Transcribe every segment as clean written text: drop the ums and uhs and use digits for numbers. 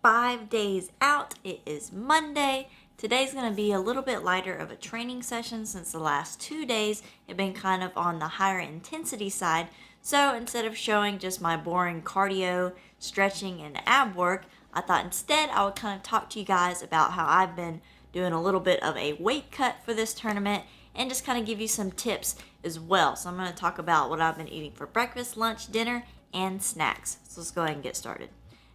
5 days out. It is Monday. Today's going to be a little bit lighter of a training session since the last 2 days have been kind of on the higher intensity side. So instead of showing just my boring cardio, stretching, and ab work, I thought instead I would kind of talk to you guys about how I've been doing a little bit of a weight cut for this tournament and just kind of give you some tips as well. So I'm going to talk about what I've been eating for breakfast, lunch, dinner, and snacks. So let's go ahead and get started.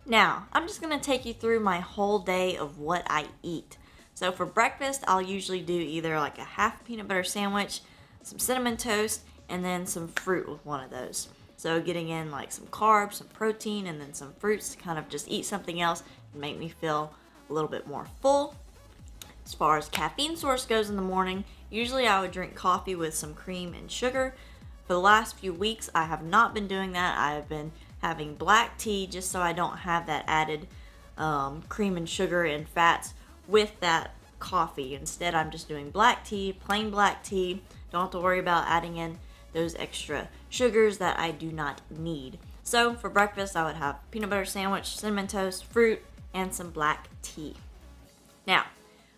Now, I'm just going to take you through my whole day of what I eat. So for breakfast, I'll usually do either like a half peanut butter sandwich, some cinnamon toast, and then some fruit with one of those. So getting in like some carbs, some protein, and then some fruits to kind of just eat something else and make me feel a little bit more full. As far as caffeine source goes in the morning, usually I would drink coffee with some cream and sugar. For the last few weeks, I have not been doing that. I have been having black tea just so I don't have that added cream and sugar and fats with that coffee. Instead, I'm just doing black tea, plain black tea. Don't have to worry about adding in those extra sugars that I do not need. So for breakfast, I would have peanut butter sandwich, cinnamon toast, fruit, and some black tea. Now,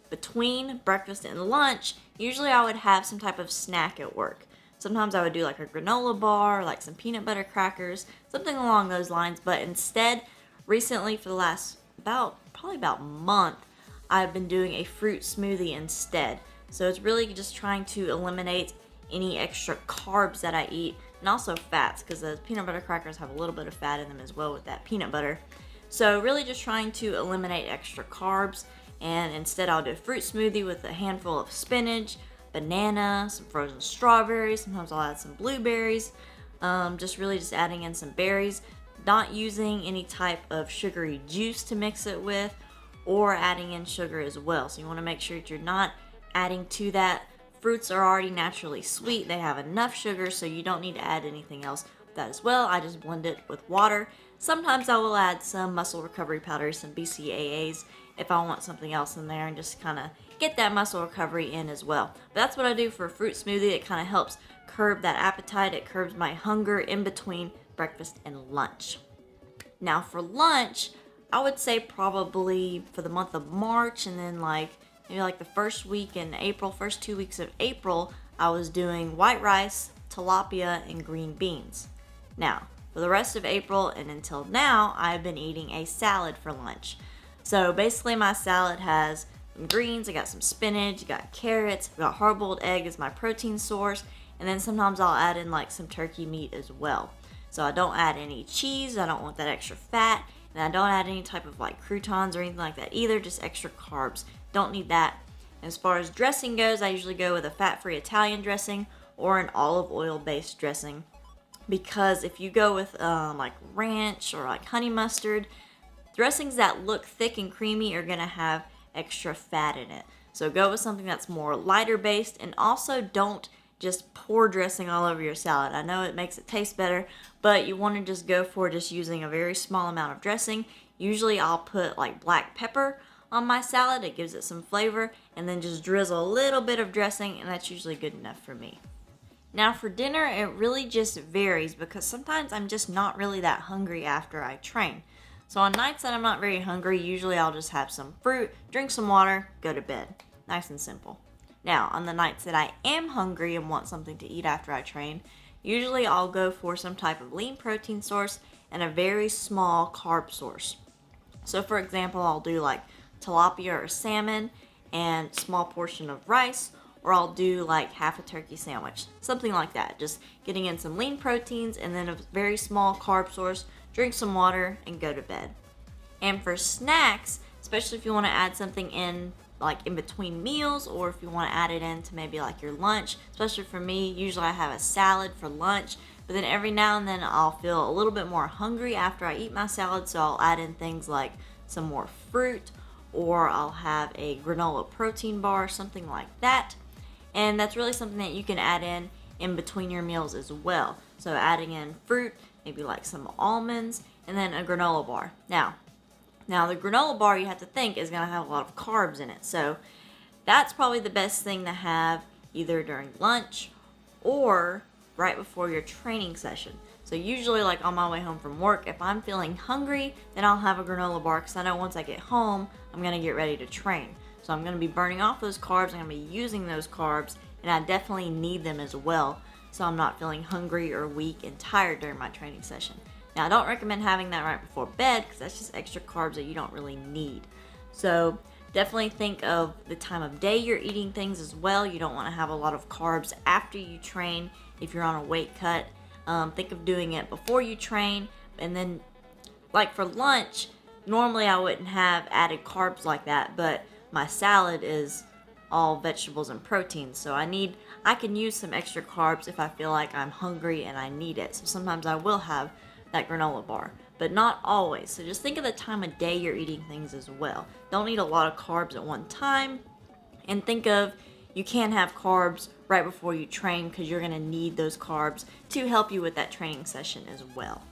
between breakfast and lunch, usually I would have some type of snack at work. Sometimes I would do like a granola bar, like some peanut butter crackers, something along those lines. But instead, recently for the last probably about a month, I've been doing a fruit smoothie instead. So it's really just trying to eliminate any extra carbs that I eat and also fats, because the peanut butter crackers have a little bit of fat in them as well with that peanut butter. So really just trying to eliminate extra carbs, and instead I'll do a fruit smoothie with a handful of spinach, banana, some frozen strawberries. Sometimes I'll add some blueberries. Just adding in some berries, not using any type of sugary juice to mix it with, or adding in sugar as well. So you want to make sure that you're not adding to that. Fruits are already naturally sweet. They have enough sugar, so you don't need to add anything else with that as well. I just blend it with water. Sometimes I will add some muscle recovery powder, some BCAAs, if I want something else in there, and just kind of get that muscle recovery in as well. But that's what I do for a fruit smoothie. It kind of helps curb that appetite. It curbs my hunger in between breakfast and lunch. Now for lunch, I would say probably for the month of March, and then maybe the first week in April, first 2 weeks of April, I was doing white rice, tilapia, and green beans. Now, for the rest of April and until now, I've been eating a salad for lunch. So basically my salad has some greens, I got some spinach, I got carrots, I got hard-boiled egg as my protein source, and then sometimes I'll add in like some turkey meat as well. So I don't add any cheese, I don't want that extra fat, and I don't add any type of like croutons or anything like that either, just extra carbs. Don't need that. As far as dressing goes, I usually go with a fat-free Italian dressing or an olive oil-based dressing, because if you go with like ranch or like honey mustard, dressings that look thick and creamy are going to have extra fat in it. So go with something that's more lighter based, and also don't just pour dressing all over your salad. I know it makes it taste better, but you want to just go for just using a very small amount of dressing. Usually I'll put like black pepper on my salad. It gives it some flavor, and then just drizzle a little bit of dressing, and that's usually good enough for me. Now for dinner, it really just varies, because sometimes I'm just not really that hungry after I train. So on nights that I'm not very hungry, usually I'll just have some fruit, drink some water, go to bed. Nice and simple. Now, on the nights that I am hungry and want something to eat after I train, usually I'll go for some type of lean protein source and a very small carb source. So for example, I'll do like tilapia or salmon and small portion of rice, or I'll do like half a turkey sandwich, something like that. Just getting in some lean proteins and then a very small carb source, drink some water, and go to bed. And for snacks, especially if you want to add something in like in between meals, or if you want to add it into maybe like your lunch, especially for me, usually I have a salad for lunch, but then every now and then I'll feel a little bit more hungry after I eat my salad, so I'll add in things like some more fruit, or I'll have a granola protein bar, something like that. And that's really something that you can add in between your meals as well. So adding in fruit, maybe like some almonds, and then a granola bar. Now the granola bar, you have to think, is going to have a lot of carbs in it. So that's probably the best thing to have either during lunch or right before your training session. So usually like on my way home from work, if I'm feeling hungry, then I'll have a granola bar because I know once I get home, I'm going to get ready to train. So I'm going to be burning off those carbs, I'm going to be using those carbs, and I definitely need them as well. So I'm not feeling hungry or weak and tired during my training session. Now I don't recommend having that right before bed because that's just extra carbs that you don't really need. So definitely think of the time of day you're eating things as well. You don't want to have a lot of carbs after you train if you're on a weight cut. Think of doing it before you train, and then like for lunch, normally I wouldn't have added carbs like that, but my salad is all vegetables and proteins, so I can use some extra carbs if I feel like I'm hungry and I need it. So sometimes I will have that granola bar, but not always. So just think of the time of day you're eating things as well. Don't eat a lot of carbs at one time, and think of you can't have carbs right before you train because you're going to need those carbs to help you with that training session as well.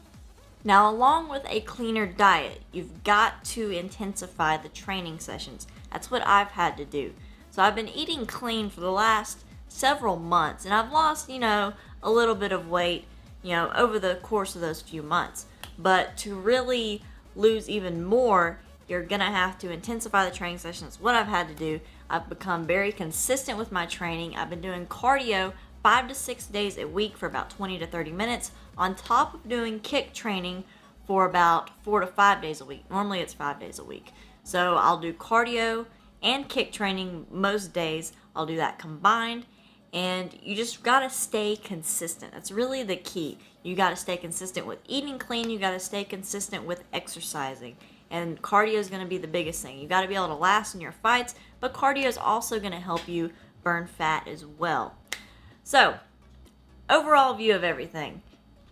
Now, along with a cleaner diet, you've got to intensify the training sessions. That's what I've had to do. So I've been eating clean for the last several months, and I've lost, a little bit of weight, over the course of those few months. But to really lose even more, you're going to have to intensify the training sessions. What I've had to do, I've become very consistent with my training. I've been doing cardio 5 to 6 days a week for about 20 to 30 minutes, on top of doing kick training for about 4 to 5 days a week. Normally it's 5 days a week. So I'll do cardio and kick training most days. I'll do that combined. And you just gotta stay consistent. That's really the key. You gotta stay consistent with eating clean. You gotta stay consistent with exercising. And cardio is gonna be the biggest thing. You gotta be able to last in your fights, but cardio is also gonna help you burn fat as well. So, overall view of everything.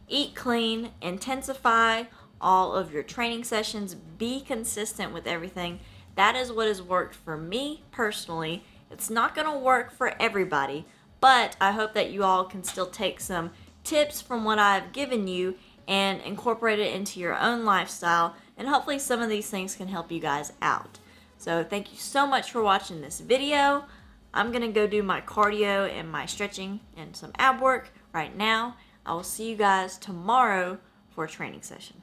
Eat clean, intensify all of your training sessions, be consistent with everything. That is what has worked for me personally. It's not gonna work for everybody, but I hope that you all can still take some tips from what I've given you and incorporate it into your own lifestyle, and hopefully some of these things can help you guys out. So thank you so much for watching this video. I'm gonna go do my cardio and my stretching and some ab work right now. I will see you guys tomorrow for a training session.